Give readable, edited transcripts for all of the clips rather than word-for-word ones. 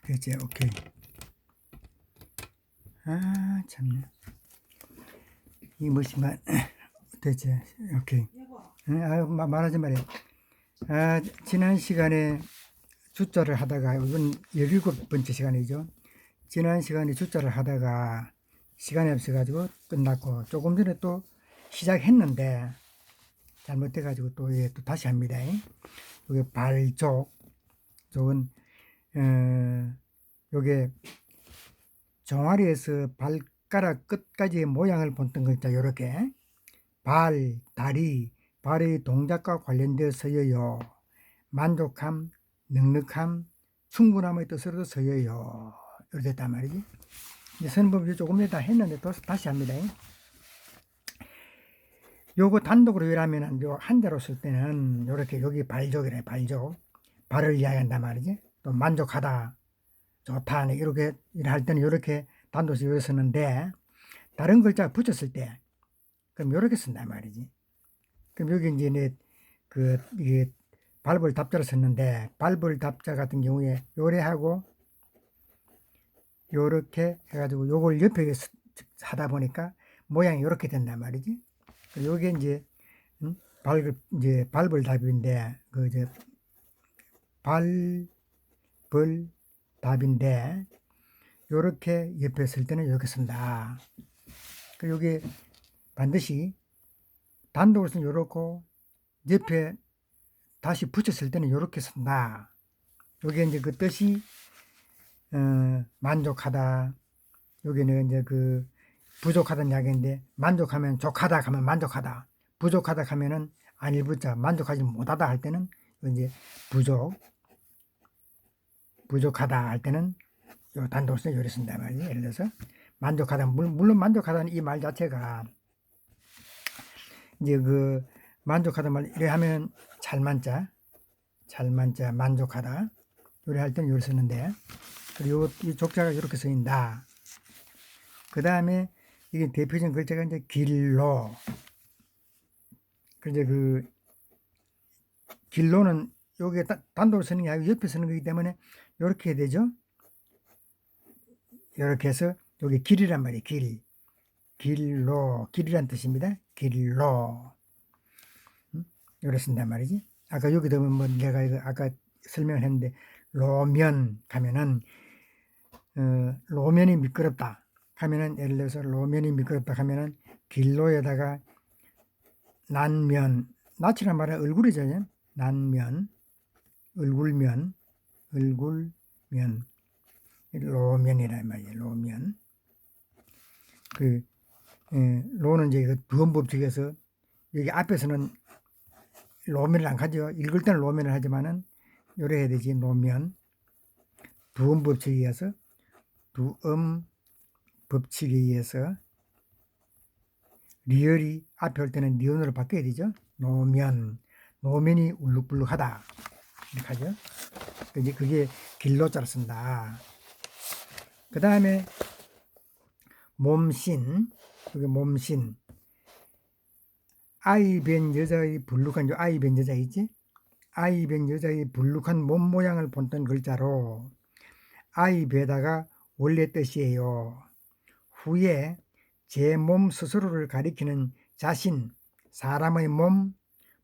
됐지? 오케이. 아, 참네. 이 무심한, 됐지? 오케이. 아유, 말하지 말해. 아, 지난 시간에 숫자를 하다가, 이건 17번째 시간이죠. 지난 시간에 숫자를 하다가 시간이 없어가지고 끝났고, 조금 전에 또 시작했는데, 잘못해가지고 또, 예, 또 다시 합니다. 이게 발족, 저건, 요게 종아리에서 발가락 끝까지의 모양을 본뜬 글자, 요렇게. 발, 다리, 발의 동작과 관련되어 서여요. 만족함, 넉넉함, 충분함의 뜻으로도 서여요. 이렇게 됐단 말이지. 이제 선법이 조금 전에 다 했는데 또 다시 합니다. 요거 단독으로 일하면은 요 한자로 쓸 때는 요렇게 여기 발족이래, 발족. 발을 이야기한단 말이지. 또 만족하다, 좋다, 이렇게 일할 때는 요렇게 단독으로 쓰는데 다른 글자 붙였을 때 그럼 요렇게 쓴단 말이지. 그럼 여기 이제 이게 발볼 답자를 썼는데 발볼 답자 같은 경우에 요래하고 요렇게 해가지고 요걸 옆에 하다 보니까 모양이 요렇게 된단 말이지. 요게 이제 발볼 답인데 그 이제 발볼 답인데 요렇게 옆에 쓸 때는 이렇게 쓴다. 그 요게 반드시 단독으로 쓰면 요렇고 옆에 다시 붙였을 때는 이렇게 쓴다. 요게 이제 그 뜻이 만족하다. 여기는 이제 그 부족하다는 이야기인데 만족하면 족하다 하면 만족하다. 부족하다 하면은 안일부자 만족하지 못하다 할 때는 이제 부족하다 할 때는 요 단독으로 요리 쓴단 말이에요. 예를 들어서 만족하다, 물론 만족하다는 이 말 자체가 이제 그 만족하다 말 이래 하면 잘만자 만족하다 요리할 때는 요리 쓰는데, 그리고 이 족자가 이렇게 쓰인다. 그 다음에 이게 대표적인 글자가 이제 길로. 이제 그 길로는 요게 단독으로 쓰는 게 아니고 옆에 쓰는 거기 때문에 요렇게 되죠. 요렇게 해서 요게 길이란 말이에요. 길로, 길이란 뜻입니다. 길로. 요래 쓴단 말이지. 아까 여기 보면 뭐 내가 이거 아까 설명을 했는데 로면 가면은 로면이 미끄럽다 하면은, 예를 들어서 로면이 미끄럽다 하면은 길로에다가 난면, 낯이란 말은 얼굴이죠. 난면, 얼굴면, 로면이란 말이에요. 로면. 로는 이제 그 부음법칙에서 여기 앞에서는 로면을 안 가죠. 읽을 때는 로면을 하지만은 요래 해야 되지. 노면. 부음법칙에 의해서 부음법칙에 의해서 리얼이 앞에 올 때는 니은으로 바뀌어야 되죠. 노면이 울룩불룩하다 이렇게 하죠. 그게 길로자를 쓴다. 그 다음에 몸신, 그게 몸신. 아이 뵌 여자의 불룩한, 아이 뵌 여자 있지? 아이 뵌 여자의 불룩한 몸 모양을 본뜬 글자로 아이 뵈다가 원래 뜻이에요. 후에 제 몸 스스로를 가리키는 자신, 사람의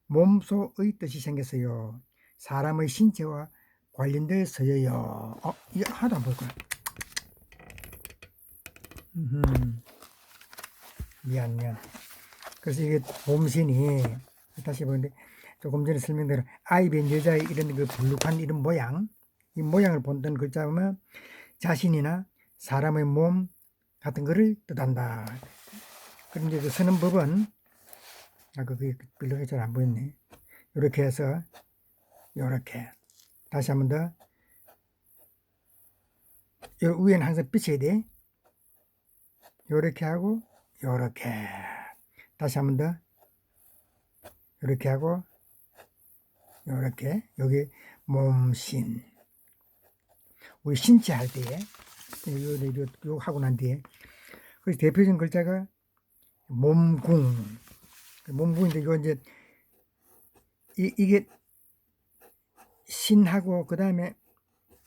몸소의 뜻이 생겼어요. 사람의 신체와 관련되어서요. 이거 하나도 안 볼 거야. 미안. 그래서 이게 몸신이, 다시 보는데 조금 전에 설명대로 아이 뵌 여자의 이런 그 불룩한 이런 모양, 이 모양을 본뜬 글자면 자신이나 사람의 몸 같은 거를 뜻한다. 그런데 그 쓰는 법은 그게 별로 잘 안 보였네. 이렇게 해서 요렇게 다시 한 번 더, 요 위에는 항상 삐쳐야 돼. 요렇게 하고 요렇게 다시 한 번 더 요렇게 하고 요렇게. 여기 몸신, 우리 신체 할 때에 요 하고 난 뒤에 그래서 대표적인 글자가 몸궁인데 이거 이제 이게 신하고 그 다음에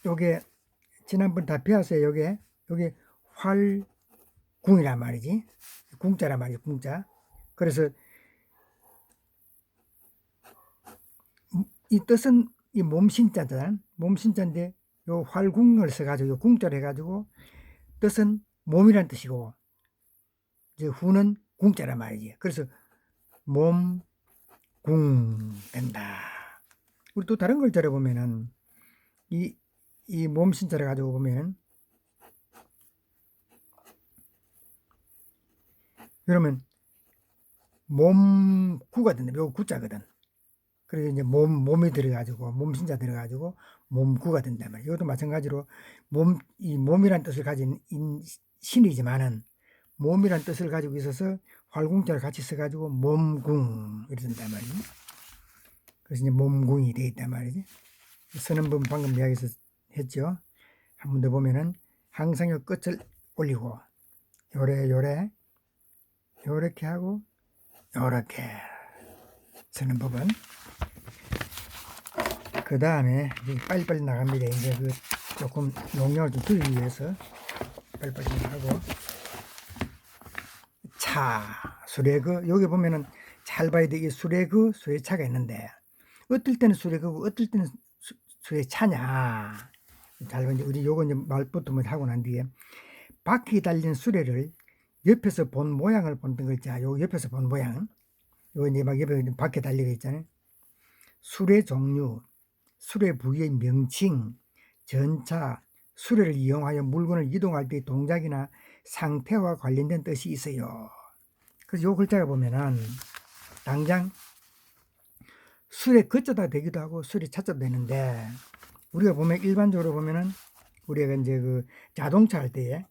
요게 지난번 다 배웠어요. 요게 활궁이란 말이지. 궁자란 말이지, 궁자. 그래서 이 뜻은 이 몸신자잖아. 몸신자인데 요 활궁을 써가지고 요 궁자를 해가지고 뜻은 몸이란 뜻이고 이제 후는 궁자란 말이지. 그래서 몸궁 된다. 우리 또 다른 글자를 보면은 이 몸신자를 가지고 보면 그러면 몸구가 된다. 요 구자거든. 그래서 이제 몸이 들어가지고 몸신자 들어가지고 몸구가 된단 말이에요. 이것도 마찬가지로 이 몸이란 뜻을 가진 신이지만은 몸이란 뜻을 가지고 있어서 활궁자를 같이 써가지고 몸궁 이렇게 된단 말이에요. 그래서 이제 몸궁이 되어 있단 말이지. 쓰는 분 방금 이야기에서 했죠. 한 번 더 보면은 항상 요 끝을 올리고 요렇게 하고 요렇게 쓰는 법은 그 다음에 빨리빨리 나갑니다. 이제 그 조금 용량을 좀 줄이기 위해서 빨리빨리 하고 차 수레그 여기 보면은 잘 봐야 돼. 이 수레그 수레차가 있는데 어떨 때는 수레그고 어떨 때는 수레차냐. 잘 봐. 우리 요거 이제 말부터 하고 난 뒤에 바퀴 달린 수레를 옆에서 본 모양을 본던 거 있잖아. 요 옆에서 본 모양. 요 이제 막 옆에 바퀴 달리고 있잖아요. 수레 종류, 수레 부위의 명칭, 전차, 수레를 이용하여 물건을 이동할 때의 동작이나 상태와 관련된 뜻이 있어요. 그래서 요 글자가 보면은 당장 수레 거자도 되기도 하고 수레 차자도 되는데 우리가 보면 일반적으로 보면은 우리가 이제 그 자동차 할 때에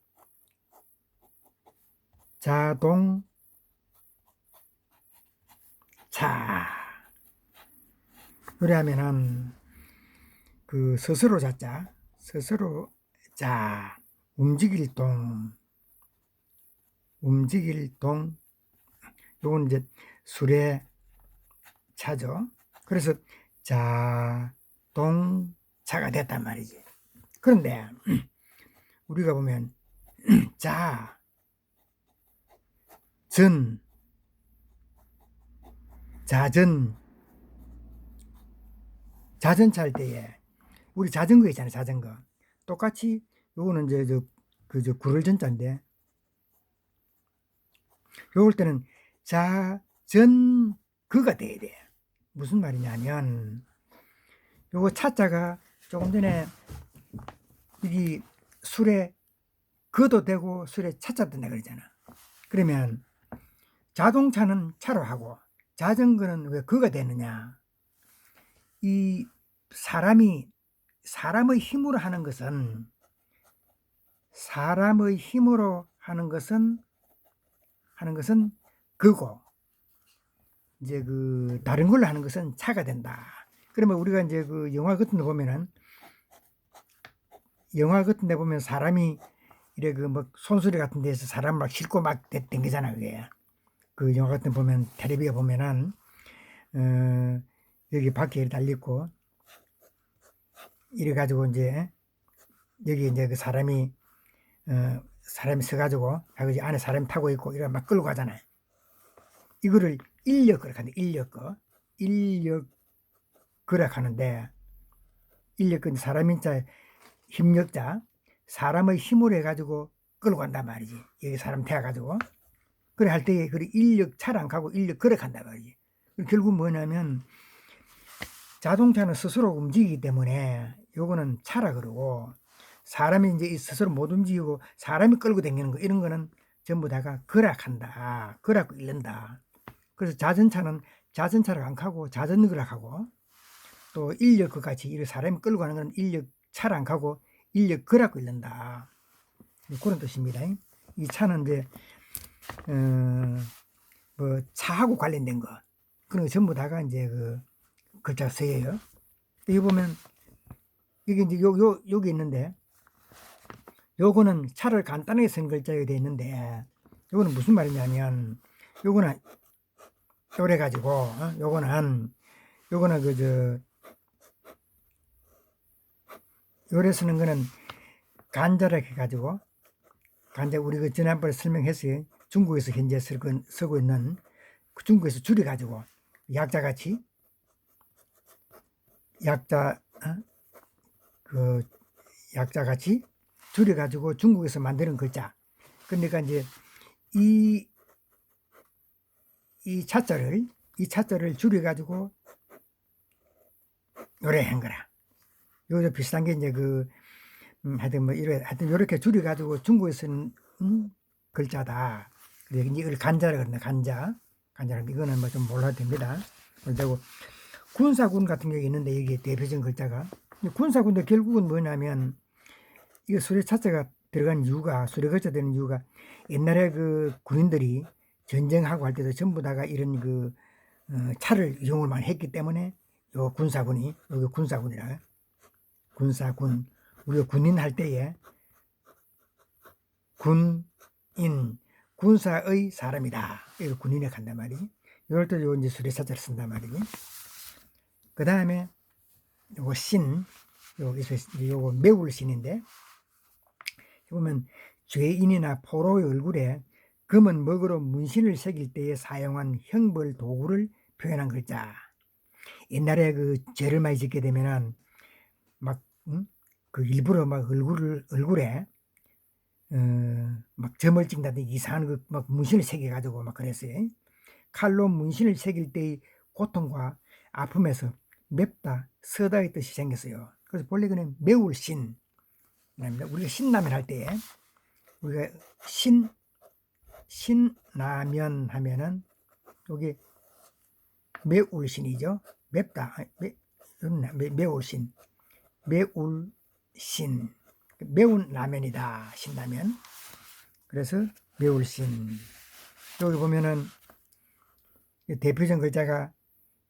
자동차 그래하면은 그 스스로 자자 스스로 자 움직일 동 요건 이제 수레 차죠. 그래서 자동차가 됐단 말이지. 그런데 우리가 보면 자전차 할 때에 우리 자전거 있잖아요. 자전거 똑같이 요거는 이제 저 구를 전자인데 요럴 때는 자전거가 돼야 돼. 무슨 말이냐면 요거 차자가 조금 전에 여기 술에 거도 되고 술에 차자도 된다 그러잖아. 그러면 자동차는 차로 하고 자전거는 왜 거가 되느냐. 이 사람의 힘으로 하는 것은 그고 이제 그 다른 걸로 하는 것은 차가 된다. 그러면 우리가 이제 그 영화 같은 데 보면 사람이 이래 그 뭐 손수레 같은 데서 사람 막 싣고 막 댕기잖아. 그게 그 영화 같은 데 보면 텔레비에 보면은 여기 바퀴에 달리고 이래 가지고 이제 여기 이제 그 사람이 서가지고 자기 안에 사람이 타고 있고 이래 막 끌고 가잖아요. 이거를 인력거라 하는데 인력거라 하는데 인력은 사람인자 힘력자 사람의 힘으로 해가지고 끌고 간단 말이지. 여기 사람 태워가지고 그래 할 때 그 인력 차를 안 가고 인력 거래 간단 말이지. 결국 뭐냐면 자동차는 스스로 움직이기 때문에 요거는 차라 그러고 사람이 이제 스스로 못 움직이고 사람이 끌고 다니는 거 이런 거는 전부 다가 거락한다. 거락 잃는다. 그래서 자전차는 자전차를 안 가고 자전거를 하고 또 인력 그 같이 이렇게 사람이 끌고 가는 건 인력 차를 안 가고 인력 거락 잃는다. 그런 뜻입니다. 이 차는 이제 뭐 차하고 관련된 거 그런 거 전부 다가 이제 그 글자 쓰여요. 여기 보면 이게 이제 여기 있는데 요거는 차를 간단하게 쓴 글자가 되어 있는데 요거는 무슨 말이냐면 요거는 요래 가지고 요거는 그저 요래 쓰는 거는 간자라 해가지고 간자 우리 그 지난번에 설명했어요. 중국에서 현재 쓰고 있는 그 중국에서 줄여가지고 약자같이 그 약자같이 줄여가지고 중국에서 만드는 글자. 그러니까 이제 이 차자를 줄여가지고 요래 한 거라. 요거 비슷한 게 이제 하여튼 요렇게 줄여가지고 중국에서는 글자다. 그래 이걸 간자라 그러네. 간자라는 이거는 뭐 좀 몰라도 됩니다. 그리고 군사군 같은 게 있는데 이게 대표적인 글자가 군사군도 결국은 뭐냐면 이거 수레 차자가 들어간 이유가 수레 글자 되는 이유가 옛날에 그 군인들이 전쟁하고 할 때도 전부 다가 이런 차를 이용을 많이 했기 때문에 요 군사군이 여기 군사군이라 군사군 우리가 군인 할 때에 군인 군사의 사람이다 이걸 군인에 간단 말이지. 이럴 때 요 이제 수레 차자를 쓴단 말이지. 그 다음에 요거 요거 매울 신인데 보면 죄인이나 포로의 얼굴에 검은 먹으로 문신을 새길 때에 사용한 형벌 도구를 표현한 글자. 옛날에 그 죄를 많이 짓게 되면은 그 일부러 막 얼굴에 막 점을 찍는다든지 이상한 막 문신을 새겨가지고 막 그랬어요. 칼로 문신을 새길 때의 고통과 아픔에서 맵다, 서다의 뜻이 생겼어요. 그래서 본래 그는 매울 신. 우리가 신라면 할 때 우리가 신라면 하면은 여기 매울 신이죠. 맵다. 매울 신. 매울 신. 매운 라면이다. 신라면. 그래서 매울 신. 여기 보면은 대표적 글자가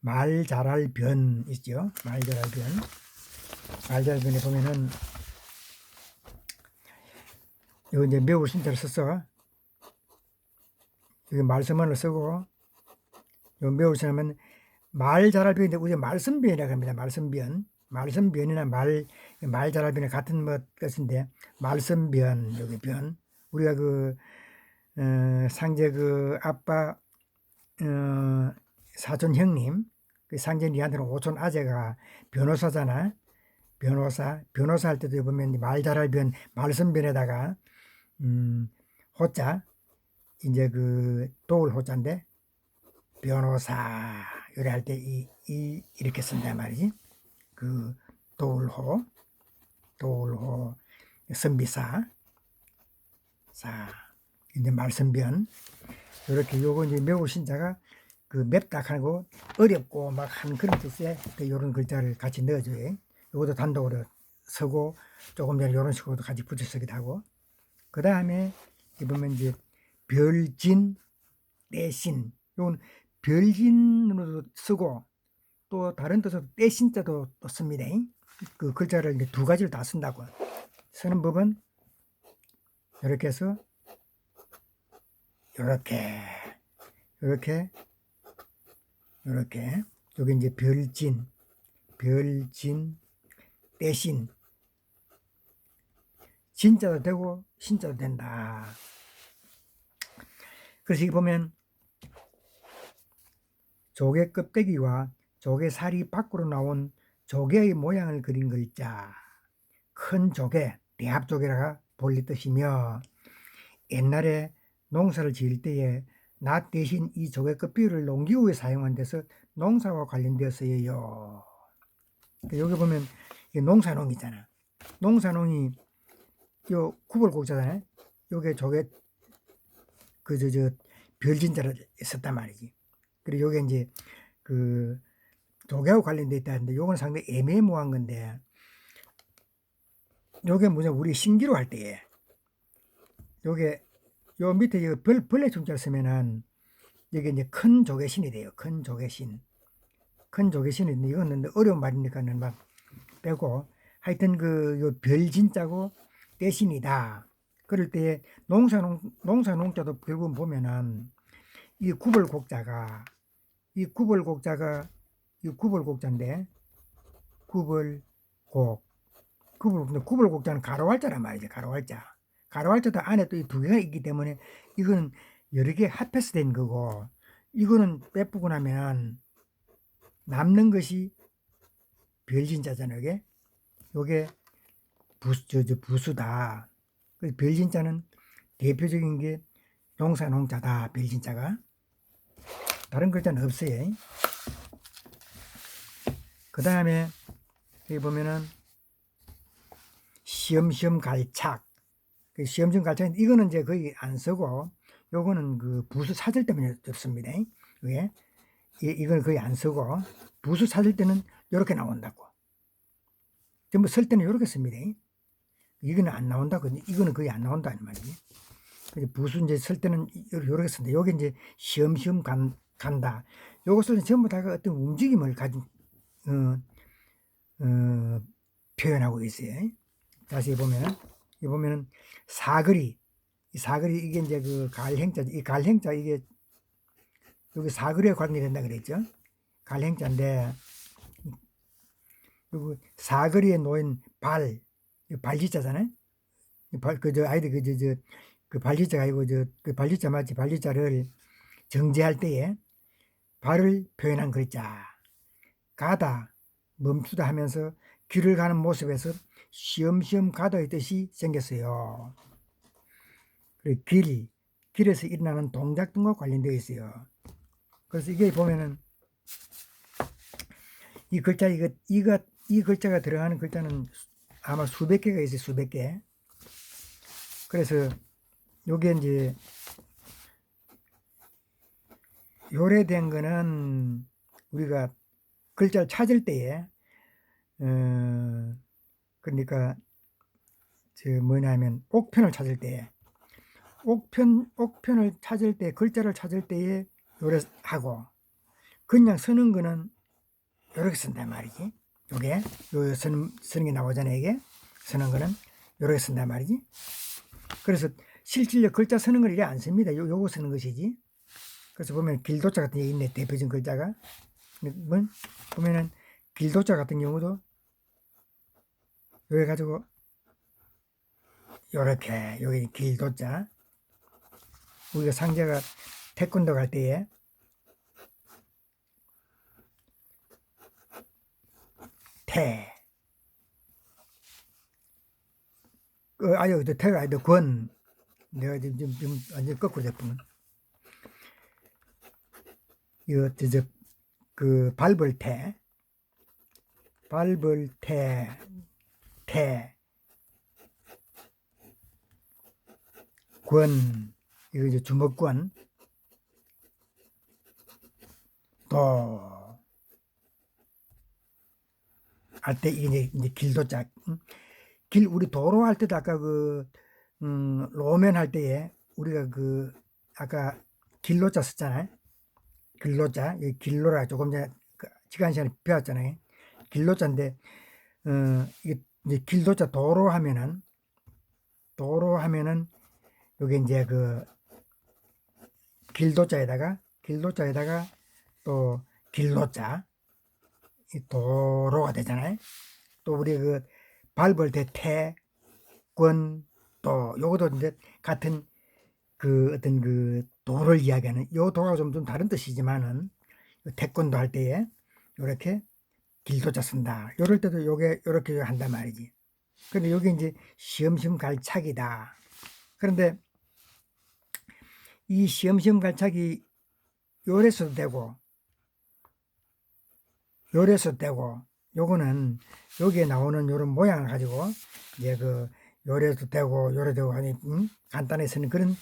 말 잘할 변 있죠. 말 잘할 변. 말 잘할 변에 보면은 이거 이제 매울 신자를 썼어. 여기 말씀을 쓰고 요 매울 신하면 말 잘할 변인데 우리가 말씀변이라고 합니다. 말씀변이나 말 잘할 변이 같은 뜻인데 말씀변 여기 변 우리가 상제 아빠 사촌 형님 그 상제 니한테는 오촌 아재가 변호사잖아. 변호사 할 때도 보면 말 잘할 변 말씀변에다가 호자 이제 도울 호자인데 변호사 요래 할 때 이렇게 쓴단 말이지. 도울호 선비사 이제 말씀변 이렇게 요거 이제 매우 신자가 맵다하고 어렵고 막 한 그런 뜻에 요런 글자를 같이 넣어줘요. 요것도 단독으로 서고 조금 전에 요런 식으로도 같이 붙여 쓰기도 하고 그 다음에 보면 이제 별진 떼신 요건 별진으로도 쓰고 또 다른 뜻으로 떼신자도 또 씁니다. 그 글자를 이제 두 가지를 다 쓴다고 쓰는 법은 이렇게 해서 이렇게 여기 이제 별진 떼신 진짜도 되고 신자도 된다. 그래서 여기 보면 조개 껍데기와 조개 살이 밖으로 나온 조개의 모양을 그린 글자. 큰 조개, 대합조개라가 본래 뜻이며 옛날에 농사를 지을 때에 낫 대신 이 조개 껍데기를 농기구에 사용한 데서 농사와 관련되었어요. 여기 보면 농사농 있잖아. 농사농이 요 구벌곡자잖아요. 요게 조개 별진자를 썼단 말이지. 그리고 요게 이제 조개하고 관련돼 있다는데 요건 상당히 애매모호한 건데 요게 뭐냐 우리 신기로 할 때에 요게 요 밑에 벌레 중자를 쓰면은 이게 이제 큰 조개신이 돼요. 큰 조개신인데 이거는 어려운 말이니까는 막 빼고 하여튼 요 별진자고 대신이다. 그럴 때 농사농자도 결국 보면은 이 구벌곡자인데 구벌곡 구불곡자는 가로활자란 말이죠. 가로활자. 가로활자도 안에 또 이 두 개가 있기 때문에 이거는 여러 개 합해서 된 거고, 이거는 빼쁘고 나면 남는 것이 별진자잖아요. 요게 부수다. 별진자는 대표적인 게 동사농자다. 별진자가. 다른 글자는 없어요. 그 다음에 여기 보면은 시험시험 갈착. 시험시험 갈착, 이거는 이제 거의 안 쓰고, 요거는 그 부수 찾을 때문에 없습니다. 이게 이건 거의 안 쓰고, 부수 찾을 때는 이렇게 나온다고. 전부 쓸 때는 이렇게 씁니다. 이거는 안 나온다고. 이거는 거의 안 나온다는 말이지. 부수 이제 쓸 때는 이렇게 쓴다. 요게 이제 시험시험 간다. 요것은 전부 다가 어떤 움직임을 가진 표현하고 있어요. 다시 보면은 사거리, 이 사거리, 이게 이제 그 갈행자죠. 이 갈행자, 이게 여기 사거리에 관계된다 그랬죠. 갈행자인데, 요 사거리에 놓인 발지자잖아요. 아이들 그 발지자가 아니고 그 발지자 맞지? 발지자를 정제할 때에 발을 표현한 글자. 가다, 멈추다 하면서 길을 가는 모습에서 시험시험 가다의 뜻이 생겼어요. 그리고 길에서 일어나는 동작 등과 관련되어 있어요. 그래서 이게 보면은 이 글자, 이 글자가 들어가는 글자는 아마 수백 개가 있어요. 수백 개. 그래서 요게 이제 요래된 거는 우리가 글자를 찾을 때에 그러니까 뭐냐면 옥편을 찾을 때 옥편을 찾을 때 글자를 찾을 때에 요래하고, 그냥 쓰는 거는 요렇게 쓴단 말이지. 요게 요 쓰는 게 나오잖아요. 이게 쓰는 거는 요렇게 쓴단 말이지. 그래서 실질적 글자 쓰는 걸 이래 안 씁니다. 요거 쓰는 것이지. 그래서 보면 길도자 같은 게 있네. 대표적인 글자가 보면은 길도자 같은 경우도 요래 가지고 요렇게 여기 길도자, 우리가 상자가 태권도 갈 때에 태, 아유, 태가 아니고 권. 내가 지금 완전 거꾸로 됐구만. 이거 그 밟을 태, 권, 이거 이제 주먹권, 도 할 때 이게 이제 길도자. 우리 도로 할 때도 아까 로면 할 때에 우리가 아까 길로자 썼잖아요. 길로자, 이 길로라 조금 전에 시간에 배웠잖아요. 길로자인데, 이게 이제 길도자 도로 하면은 요게 이제 길도자에다가 또 길로자, 이 도로가 되잖아요. 또 우리 밟을 때 권, 또 요것도 이제 같은 어떤 도를 이야기하는, 요 도가 좀 다른 뜻이지만은 태권도 할 때에 요렇게 길도자 쓴다. 요럴 때도 요게 요렇게 한단 말이지. 근데 요게 이제 시험시험 갈착이다. 그런데 이 시험시험 갈착이 요래서도 되고 요거는 여기에 나오는 요런 모양을 가지고 이제 요래도 되고 하니 간단히 쓰는 그런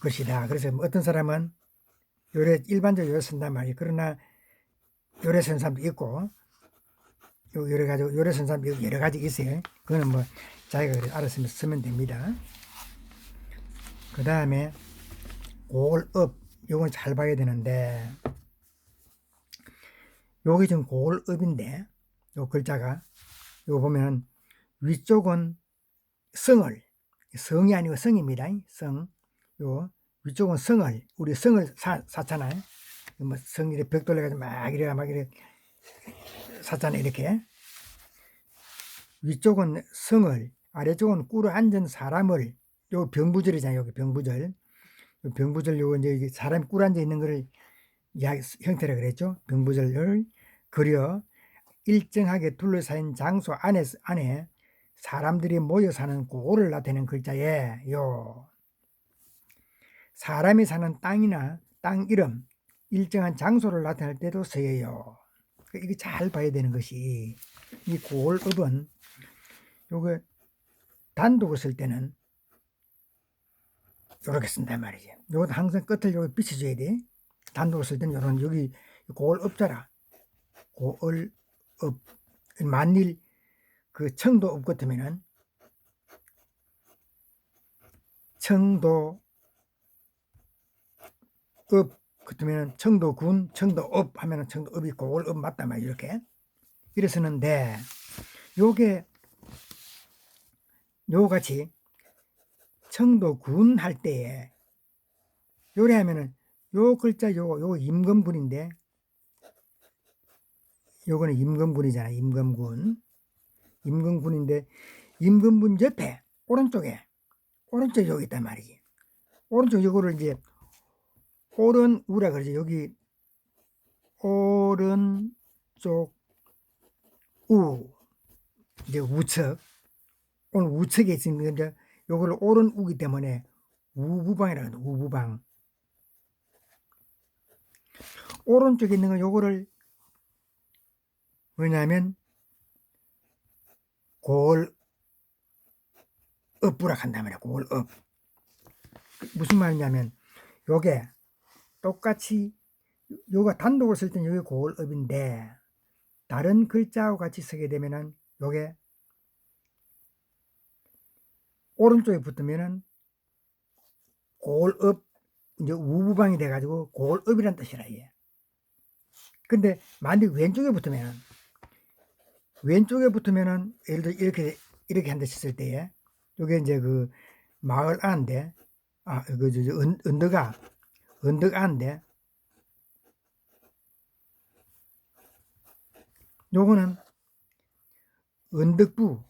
것이다. 그래서 어떤 사람은 일반적으로 요래 쓴단 말이에요. 그러나 요래 쓰는 사람도 있고, 요래 쓰는 사람도 여러 가지 있어요. 그거는 뭐 자기가 알아서 쓰면 됩니다. 그 다음에 고을업, 요건 잘 봐야 되는데, 요게 지금 고을업인데, 요 글자가, 요거 보면 위쪽은 성이 아니고 성입니다. 요 위쪽은 우리 성을 샀잖아요. 뭐 성이래 벽돌 해가지고 막 이래 샀잖아요. 이렇게 위쪽은 성을, 아래쪽은 꿇어 앉은 사람을, 요 병부절이잖아요. 여기 병부절. 요 병부절 요거 이제 사람이 꿇어 앉아 있는 거를 형태라 그랬죠. 병부절을 그려 일정하게 둘러싸인 장소 안에 사람들이 모여 사는 그거를 나타내는 글자에 요 사람이 사는 땅이나 땅 이름, 일정한 장소를 나타낼 때도 써요. 이게 잘 봐야 되는 것이 이 고을읍은 요거 단독을 쓸 때는 요렇게 쓴단 말이지. 요것도 항상 끝을 요렇게 비춰줘야 돼. 단독을 쓸 때는 요런 여기 고을읍자라. 고을읍. 만일 그 청도읍 같으면은 청도읍 같으면 청도군, 청도읍 하면은 청도읍이 고을읍 맞단 말이야. 이렇게 이래 쓰는데 요게 요같이 청도군 할 때에 요래 하면은 요 글자 요거 임금군인데 요거는 임금군이잖아. 임금군인데 임금군 옆에 오른쪽에 여기 있단 말이지. 오른쪽 요거를 이제 오른우라 그러지. 여기 오른쪽 우 이제 우측 오늘 우측에 있는 건데 요거를 오른우기 때문에 우부방이라고 합니다. 우부방. 오른쪽에 있는 건 요거를 뭐냐면 고을읍부라 한단 말이야. 고을읍. 무슨 말이냐면 요게 똑같이 요가 단독으로 쓸 때는 요게 고을읍인데 다른 글자하고 같이 쓰게 되면은 요게 오른쪽에 붙으면은 고을읍 이제 우부방이 돼가지고 고을읍이란 뜻이라 이게. 근데 만약 왼쪽에 붙으면은 예를 들어 이렇게 한다 쳤을 때에 요게 이제 그 마을 안데 언덕 안데 요거는 언덕부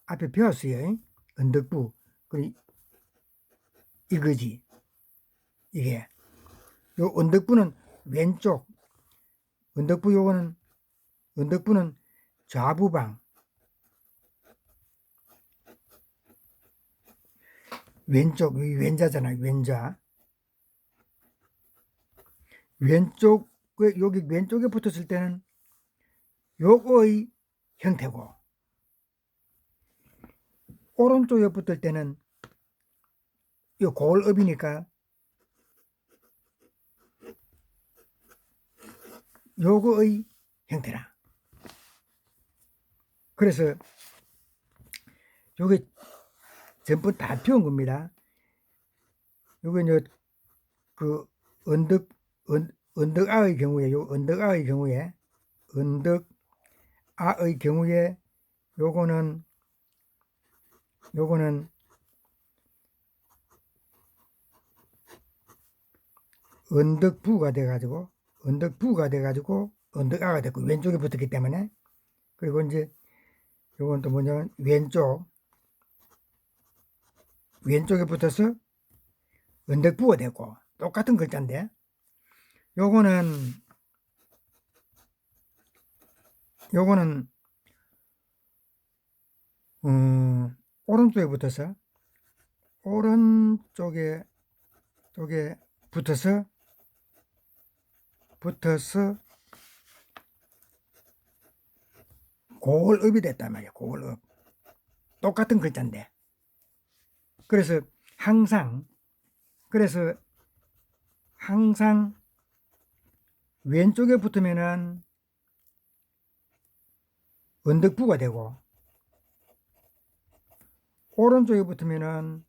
앞에 배웠어요. 언덕부 그 이거지. 이게 요 언덕부는 왼쪽 언덕부는 좌부방 왼쪽 왼자잖아. 왼쪽 여기 왼쪽에 붙었을 때는 요거의 형태고 오른쪽에 붙을 때는 요 고을읍이니까 요거의 형태라. 그래서 요게 전부 다 피운 겁니다. 요게 이제 그 언덕아의 경우에 요거는 언덕부가 돼가지고 언덕아가 됐고 왼쪽에 붙었기 때문에 그리고 이제 요건 또 뭐냐면 왼쪽에 붙어서 언덕부가 되고 똑같은 글자인데 요거는 오른쪽에 붙어서 고을읍이 됐단 말이야. 고을읍 똑같은 글자인데 그래서 항상 왼쪽에 붙으면은 언덕부가 되고 오른쪽에 붙으면은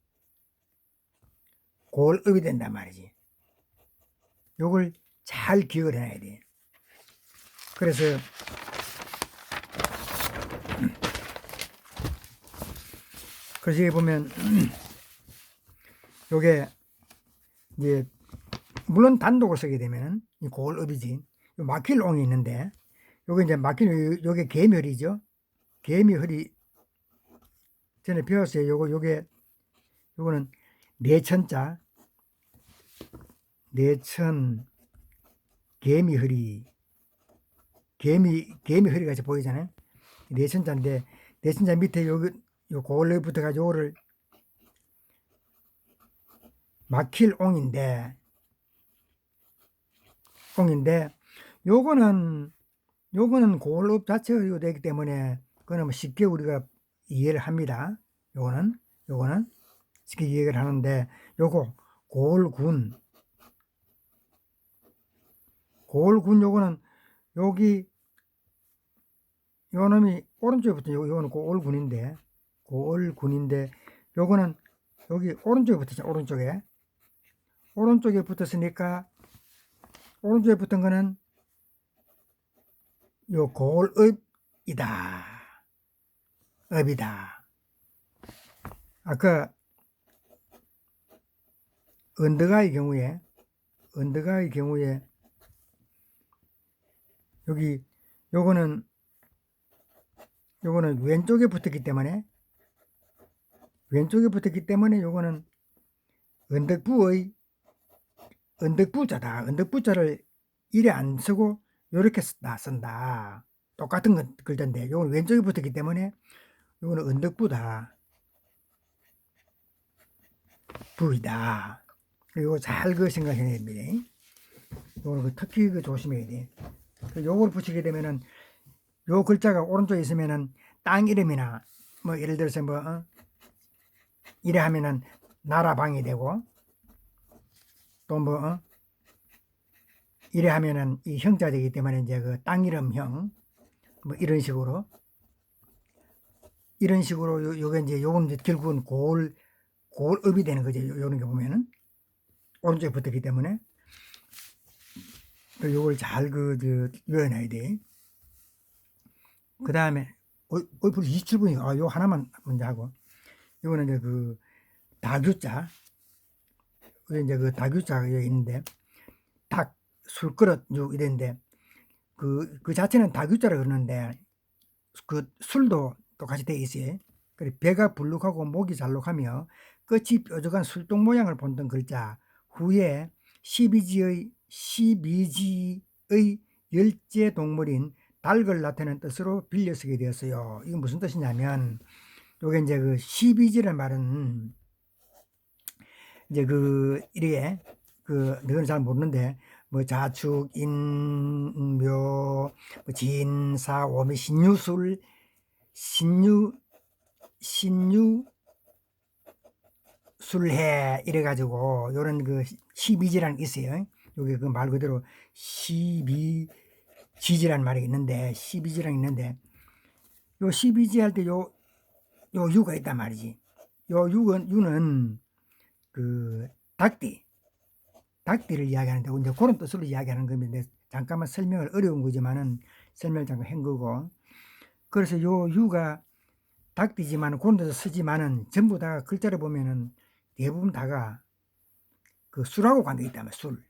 고을읍이 된단 말이지. 요걸 잘 기억을 해놔야 돼. 그래서 여기 보면 요게 이제 물론 단독을 쓰게 되면은 이 고을읍이지. 막힐 옹이 있는데 요게 이제 요게 계멸이죠. 개미 허리 전에 배웠어요. 요거는 내천자, 내천 개미 허리, 개미 허리 같이 보이잖아요. 내천자인데 내천자 밑에 요 고을에 붙어가지고 요거를 막힐 옹인데 요거는 고을읍 자체가 되기 때문에 그거는 뭐 쉽게 우리가 이해를 합니다. 요거는 쉽게 이해를 하는데 요거 고을군 요거는 여기 요 놈이 오른쪽에 붙은 요거는 고을군인데 요거는 여기 오른쪽에 붙었죠. 오른쪽에 붙었으니까 오른쪽에 붙은 거는 요 고을읍이다. 읍이다. 아까 언더가의 경우에 여기 요거는 왼쪽에 붙었기 때문에 요거는 언덕부자다. 언덕부자를 이래 안 쓰고 요렇게 쓴다. 똑같은 글자인데 요건 왼쪽에 붙었기 때문에 요거는 언덕부다. 부이다. 요거 잘 생각해야 됩니다. 요거는 특히 조심해야 돼. 요걸 붙이게 되면은 요 글자가 오른쪽에 있으면은 땅 이름이나 뭐 예를 들어서 뭐 이래 하면은 나라방이 되고 또 뭐 이래 하면은 이 형자 되기 때문에 이제 그 땅 이름형 뭐 이런 식으로 요게 이제 요건 이제 결국은 고을읍이 되는 거죠. 요런 게 보면은 오른쪽에 붙었기 때문에 요걸 잘 외워놔야 돼. 그 다음에 벌써 27분이고 요 하나만 먼저 하고 이거는 이제 그 다규자 이제 그 다규자가 있는데 닭 술그릇 이랬는데 그 자체는 다규자라 그러는데 그 술도 똑같이 돼 있어요. 그리고 배가 불룩하고 목이 잘록하며 끝이 뾰족한 술동 모양을 본던 글자 후에 12지의 열째 동물인 닭을 나타내는 뜻으로 빌려 쓰게 되었어요. 이건 무슨 뜻이냐면 요게 이제 그 12지라는 말은 이제 이게 너는 잘 모르는데 뭐 자축, 인묘, 뭐 진사, 오미, 신유술, 술해 이래가지고 요런 12지라는 게 있어요. 요게 그 말 그대로 12지라는 말이 있는데 12지랑 있는데 요 12지 할 때 요 유가 있단 말이지. 요 유는 그 닭띠를 이야기하는데 이제 그런 뜻으로 이야기하는 겁니다. 잠깐만 설명을 어려운 거지만은 설명을 잠깐 한 거고. 그래서 요 유가 닭띠지만 그런 데서 쓰지만은 전부 다 글자를 보면은 대부분 다가 그 술하고 관계 있다면 술.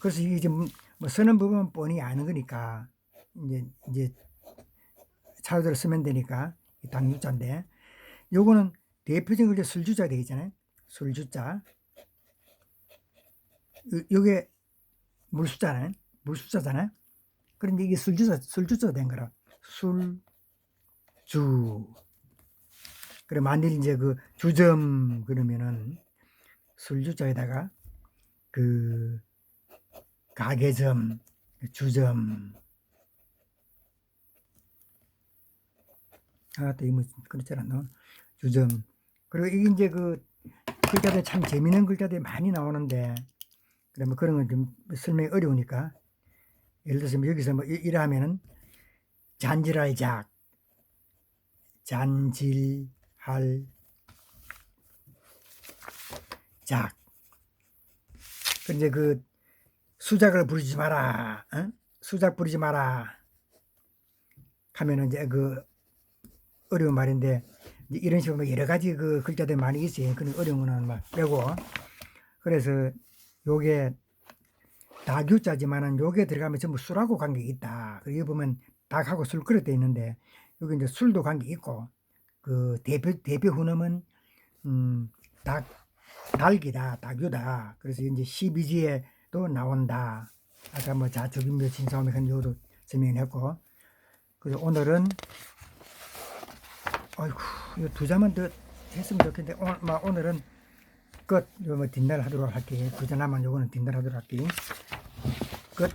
그래서 이게 뭐 쓰는 부분 뻔히 아는 거니까 이제 차례대로 쓰면 되니까 당유자인데 요거는 대표적인 글자 술주자 되겠잖아요. 술주자. 요게 물숫자잖아요. 그런데 이게 술주자 된 거라. 술주. 그래 만일 이제 그 주점 그러면은 술주자에다가 그 가게점, 주점. 또 이 뭐 그렇잖아. 너 주점. 그리고 이게 이제 그 글자들 참 재미있는 글자들이 많이 나오는데 그러면 그런 건 좀 설명이 어려우니까 예를 들어서 여기서 뭐 이러면은 잔질할 작. 근데 그 수작을 부리지 마라. 수작 부리지 마라. 하면은 이제 어려운 말인데 이런 식으로 여러 가지 글자들 많이 있어요. 그런 어려운 거는 막 빼고. 그래서 요게 다규자지만은 요게 들어가면 전부 술하고 관계가 있다. 여기 보면 닭하고 술 그릇 돼 있는데 여기 이제 술도 관계 있고, 그 대표 훈음은, 닭이다, 닭유다. 그래서 이제 12지에도 나온다. 아까 뭐 자축인묘 진사오미 한 요도 설명했고, 그래서 오늘은, 아이고, 이 두 자만 더 했으면 좋겠는데, 오늘은 끝. 요 뭐 뒷날 하도록 할게요. 두 자만 요거는 뒷날 하도록 할게요. 끝.